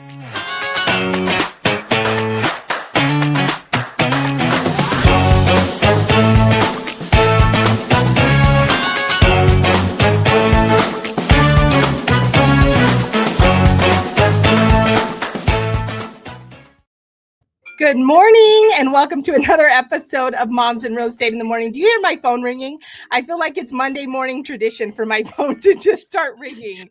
Good morning and welcome to another episode of Moms in Real Estate in the Morning. Do you hear my phone ringing? I feel like it's Monday morning tradition for my phone to just start ringing.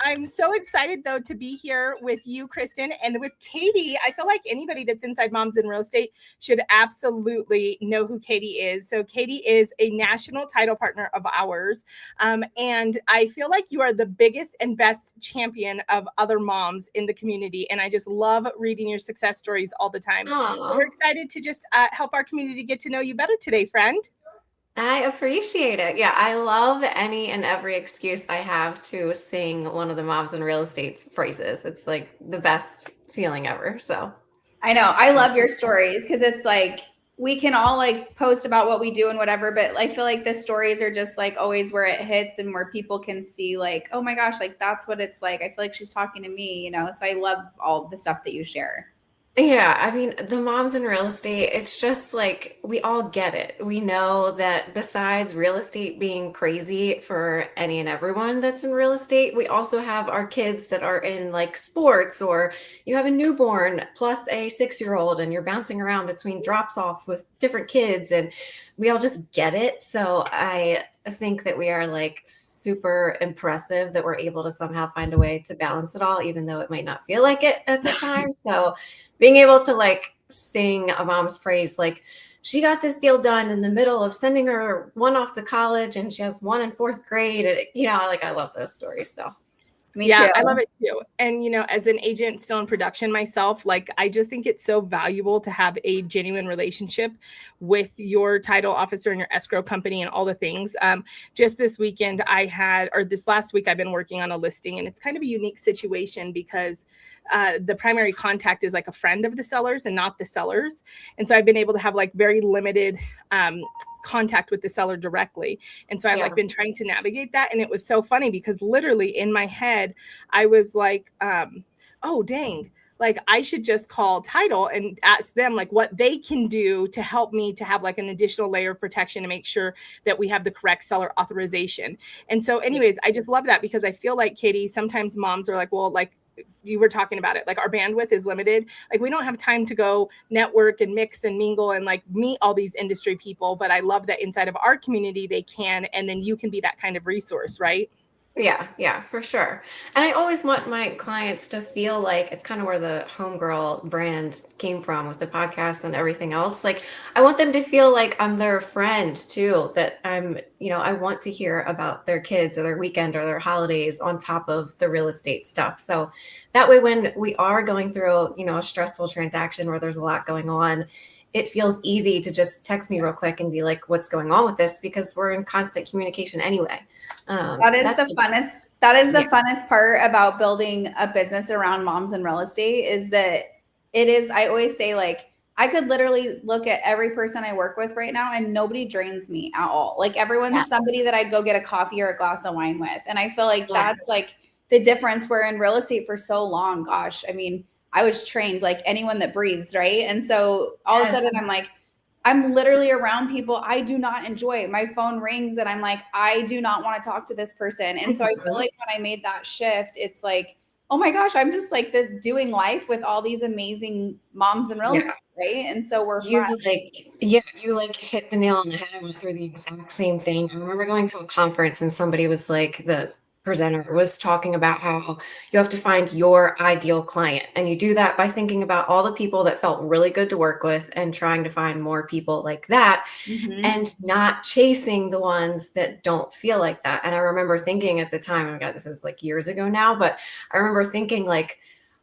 I'm so excited, though, to be here with you, Kristen, and with Katie. I feel like anybody that's inside Moms in Real Estate should absolutely know who Katie is. So Katie is a national title partner of ours. And I feel like you are the biggest and best champion of other moms in the community. And I just love reading your success stories all the time. Aww. So we're excited to just help our community get to know you better today, friend. I appreciate it. Yeah, I love any and every excuse I have to sing one of the Moms in Real Estate's phrases. It's like the best feeling ever. So I know. I love your stories because it's like we can all like post about what we do and whatever, but I feel like the stories are just like always where it hits and where people can see like, oh my gosh, like that's what it's like. I feel like she's talking to me, you know? So I love all the stuff that you share. yeah, I mean, the Moms in Real Estate, it's just like we all get it. We know that besides real estate being crazy for any and everyone that's in real estate, we also have our kids that are in like sports, or you have a newborn plus a 6-year-old and you're bouncing around between drops off with different kids, and we all just get it. So I think that we are like super impressive that we're able to somehow find a way to balance it all, even though it might not feel like it at the time. So being able to like sing a mom's praise, like she got this deal done in the middle of sending her one off to college and she has one in 4th grade. And, you know, like I love those stories. So Me too. I love it too. And, you know, as an agent still in production myself, like I just think it's so valuable to have a genuine relationship with your title officer and your escrow company and all the things. Just this weekend this last week, I've been working on a listing, and it's kind of a unique situation because the primary contact is like a friend of the sellers and not the sellers. And so I've been able to have like very limited contact with the seller directly. And so I've like been trying to navigate that. And it was so funny because literally in my head, I was like, oh, dang, like I should just call title and ask them like what they can do to help me to have like an additional layer of protection to make sure that we have the correct seller authorization. And so anyways, I just love that because I feel like, Katie, sometimes moms are like, well, like you were talking about it, like our bandwidth is limited. Like we don't have time to go network and mix and mingle and like meet all these industry people. But I love that inside of our community, they can, and then you can be that kind of resource, right? yeah, for sure. And I always want my clients to feel like it's kind of where the homegirl brand came from with the podcast and everything else. Like I want them to feel like I'm their friend too, that I'm, you know, I want to hear about their kids or their weekend or their holidays on top of the real estate stuff. So that way, when we are going through, you know, a stressful transaction where there's a lot going on, it feels easy to just text me real quick and be like, what's going on with this? Because we're in constant communication anyway. That is the funnest. That is the funnest part about building a business around moms in real estate is that it is. I always say like, I could literally look at every person I work with right now and nobody drains me at all. Like everyone's somebody that I'd go get a coffee or a glass of wine with. And I feel like that's like the difference where in real estate for so long, gosh, I mean, I was trained like anyone that breathes, right? And so all of a sudden I'm like, I'm literally around people I do not enjoy. My phone rings and I'm like, I do not want to talk to this person. And so I feel like when I made that shift, it's like, oh my gosh, I'm just like this doing life with all these amazing moms in real estate, right? And so we're friends. You like hit the nail on the head. I went through the exact same thing. I remember going to a conference and somebody was like, the presenter was talking about how you have to find your ideal client. And you do that by thinking about all the people that felt really good to work with and trying to find more people like that and not chasing the ones that don't feel like that. And I remember thinking at the time, oh my God, this is like years ago now, but I remember thinking like,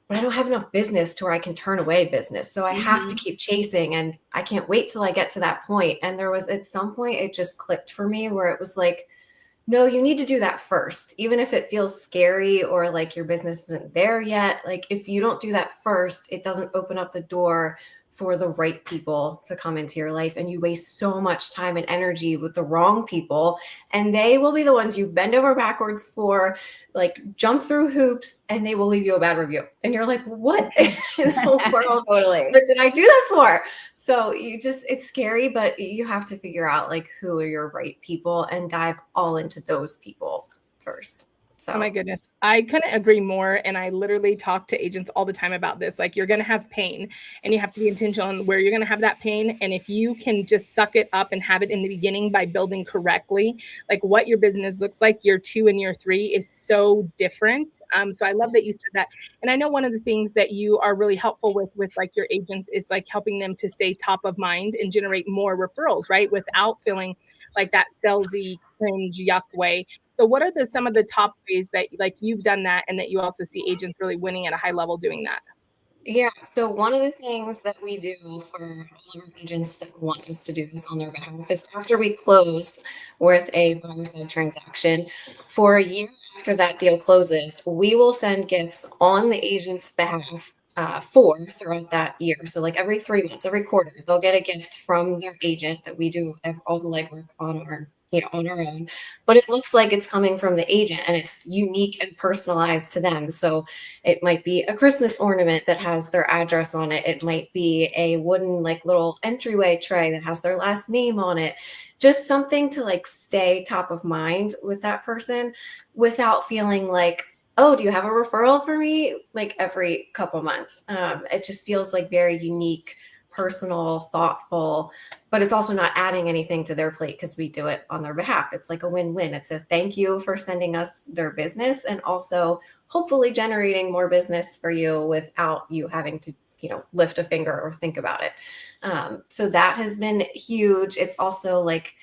but I don't have enough business to where I can turn away business. So I have to keep chasing and I can't wait till I get to that point. And there was at some point, it just clicked for me where it was like, no, you need to do that first, even if it feels scary or like your business isn't there yet. Like if you don't do that first, it doesn't open up the door for the right people to come into your life, and you waste so much time and energy with the wrong people, and they will be the ones you bend over backwards for, like jump through hoops, and they will leave you a bad review. And you're like, what in the world Totally. what did I do that for? So it's scary, but you have to figure out like who are your right people and dive all into those people first. So. Oh my goodness. I couldn't agree more. And I literally talk to agents all the time about this. Like, you're going to have pain, and you have to be intentional on where you're going to have that pain. And if you can just suck it up and have it in the beginning by building correctly, like what your business looks like year 2 and year 3 is so different. So I love that you said that. And I know one of the things that you are really helpful with like your agents is like helping them to stay top of mind and generate more referrals, right? Without feeling like that salesy, cringe, yuck way. So what are some of the top ways that like you've done that, and that you also see agents really winning at a high level doing that? Yeah, so one of the things that we do for all of our agents that want us to do this on their behalf is after we close with a buyer-side transaction, for a year after that deal closes, we will send gifts on the agent's behalf throughout that year. So like every 3 months, every quarter, they'll get a gift from their agent that we do all the legwork on our own, but it looks like it's coming from the agent and it's unique and personalized to them. So it might be a Christmas ornament that has their address on it. It might be a wooden like little entryway tray that has their last name on it. Just something to like stay top of mind with that person without feeling like, oh, do you have a referral for me? Like every couple months. It just feels like very unique, personal, thoughtful, but it's also not adding anything to their plate because we do it on their behalf. It's like a win-win. It's a thank you for sending us their business, and also hopefully generating more business for you without you having to, lift a finger or think about it. So that has been huge. It's also like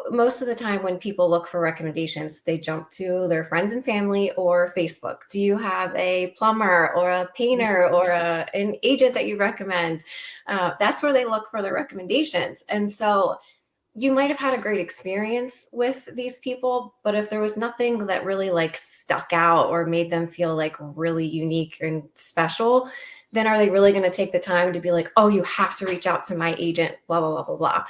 most of the time when people look for recommendations, they jump to their friends and family or Facebook. Do you have a plumber or a painter or an agent that you recommend? That's where they look for their recommendations. And so you might have had a great experience with these people, but if there was nothing that really like stuck out or made them feel like really unique and special, then are they really going to take the time to be like, oh, you have to reach out to my agent, blah, blah, blah, blah, blah.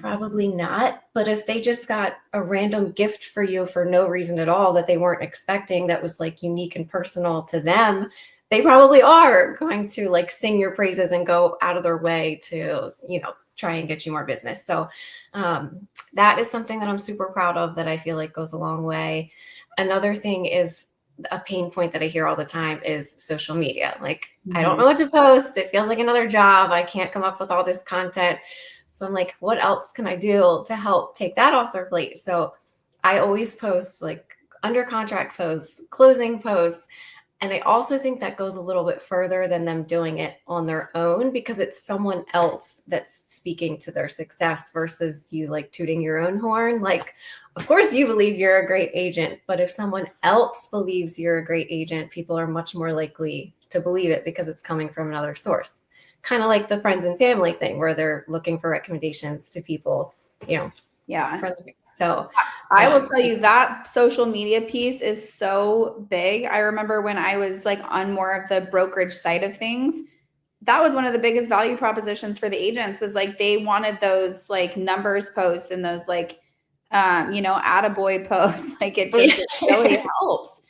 Probably not. But if they just got a random gift for you for no reason at all that they weren't expecting, that was like unique and personal to them, they probably are going to like sing your praises and go out of their way to, try and get you more business. So that is something that I'm super proud of, that I feel like goes a long way. Another thing is a pain point that I hear all the time is social media. Like, I don't know what to post. It feels like another job. I can't come up with all this content. So I'm like, what else can I do to help take that off their plate? So I always post like under contract posts, closing posts. And I also think that goes a little bit further than them doing it on their own, because it's someone else that's speaking to their success versus you like tooting your own horn. Like, of course you believe you're a great agent, but if someone else believes you're a great agent, people are much more likely to believe it because it's coming from another source. Kind of like the friends and family thing where they're looking for recommendations to people, Yeah. So I will tell you that social media piece is so big. I remember when I was like on more of the brokerage side of things, that was one of the biggest value propositions for the agents, was like they wanted those like numbers posts and those like, attaboy posts. Like it really helps.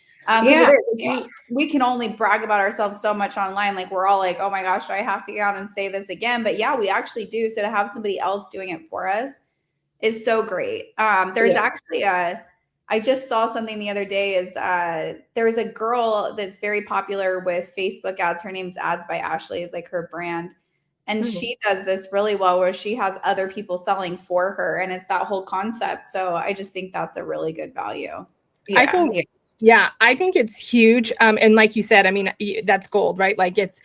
We can only brag about ourselves so much online. Like we're all like, oh my gosh, do I have to get out and say this again? But yeah, we actually do. So to have somebody else doing it for us is so great. There's actually I just saw something the other day is there's a girl that's very popular with Facebook ads. Her name's Ads by Ashley is like her brand. And she does this really well where she has other people selling for her. And it's that whole concept. So I just think that's a really good value. I think it's huge. And like you said, I mean, that's gold, right? Like it's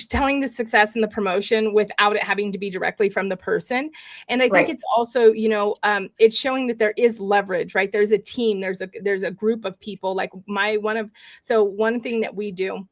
telling the success and the promotion without it having to be directly from the person. And I think it's also, it's showing that there is leverage, right? There's a team, there's a group of people. Like one thing that we do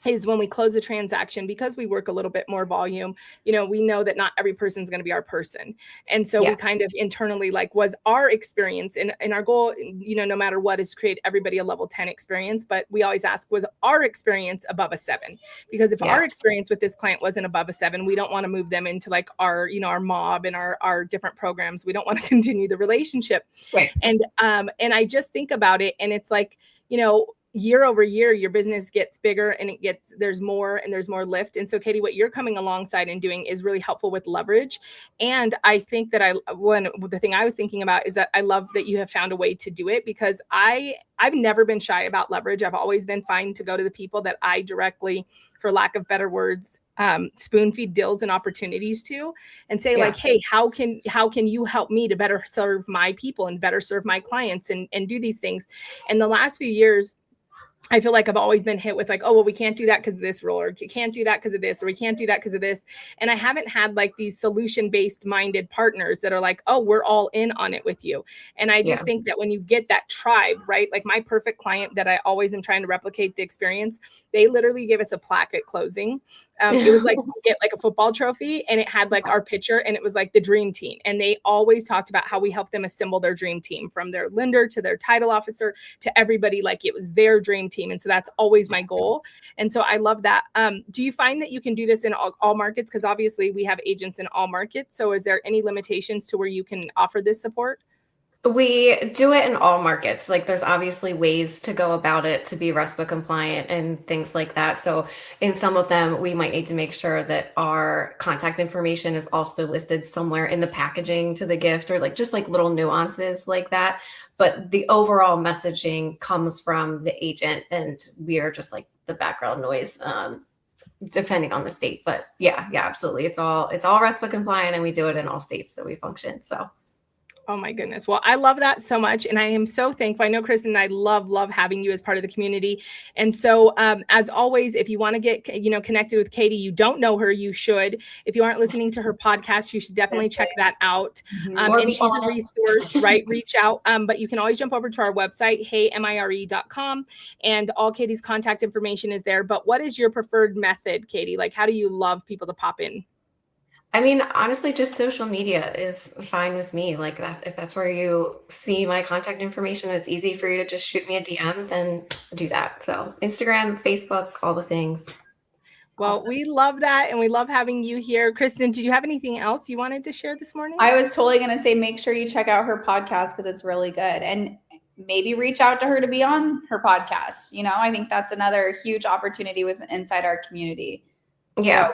is when we close a transaction, because we work a little bit more volume, you know, we know that not every person's going to be our person. And so we kind of internally, like, was our experience, and our goal, you know, no matter what, is to create everybody a level 10 experience. But we always ask, was our experience above a 7? Because if our experience with this client wasn't above a 7, we don't want to move them into like our, you know, our mob and our different programs. We don't want to continue the relationship. Right. And I just think about it, and it's like, you know, year over year, your business gets bigger and there's more lift. And so, Katie, what you're coming alongside and doing is really helpful with leverage. And I think that the thing I was thinking about is that I love that you have found a way to do it, because I've never been shy about leverage. I've always been fine to go to the people that I directly, for lack of better words, spoon feed deals and opportunities to, and say like, hey, how can you help me to better serve my people and better serve my clients and do these things? And the last few years, I feel like I've always been hit with like, oh, well, we can't do that because of this rule, or you can't do that because of this, or we can't do that because of this. And I haven't had like these solution-based minded partners that are like, oh, we're all in on it with you. And I just think that when you get that tribe, right? Like my perfect client that I always am trying to replicate the experience, they literally gave us a plaque at closing. It was like, you get like a football trophy, and it had like our picture, and it was like the dream team. And they always talked about how we helped them assemble their dream team, from their lender to their title officer to everybody, like it was their dream team. And so that's always my goal. And so I love that. Do you find that you can do this in all markets? Because obviously we have agents in all markets. So is there any limitations to where you can offer this support? We do it in all markets. Like there's obviously ways to go about it to be RESPA compliant and things like that. So in some of them, we might need to make sure that our contact information is also listed somewhere in the packaging to the gift, or like just like little nuances like that. But the overall messaging comes from the agent, and we are just like the background noise, depending on the state. But yeah, absolutely. It's all RESPA compliant, and we do it in all states that we function. So. Oh my goodness. Well, I love that so much. And I am so thankful. I know, Kristen, I love having you as part of the community. And so as always, if you want to get, you know, connected with Katie, you don't know her, you should. If you aren't listening to her podcast, you should definitely check that out. And she's a resource, right? Reach out. But you can always jump over to our website, heymire.com, and all Katie's contact information is there. But what is your preferred method, Katie? Like, how do you love people to pop in? I mean, honestly, just social media is fine with me. Like if that's where you see my contact information, it's easy for you to just shoot me a DM, then do that. So Instagram, Facebook, all the things. Well, awesome. We love that. And we love having you here. Kristen, did you have anything else you wanted to share this morning? I was totally going to say, make sure you check out her podcast, because it's really good. And maybe reach out to her to be on her podcast. You know, I think that's another huge opportunity inside our community. Yeah.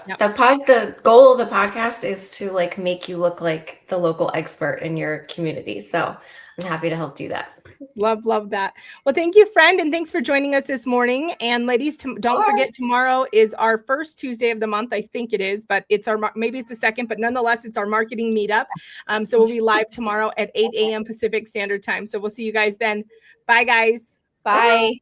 The goal of the podcast is to like make you look like the local expert in your community. So I'm happy to help do that. Love that. Well, thank you, friend. And thanks for joining us this morning. And ladies, don't forget, tomorrow is our first Tuesday of the month. I think it is, but maybe it's the second, but nonetheless, it's our marketing meetup. So we'll be live tomorrow at 8 a.m. Pacific Standard Time. So we'll see you guys then. Bye, guys. Bye.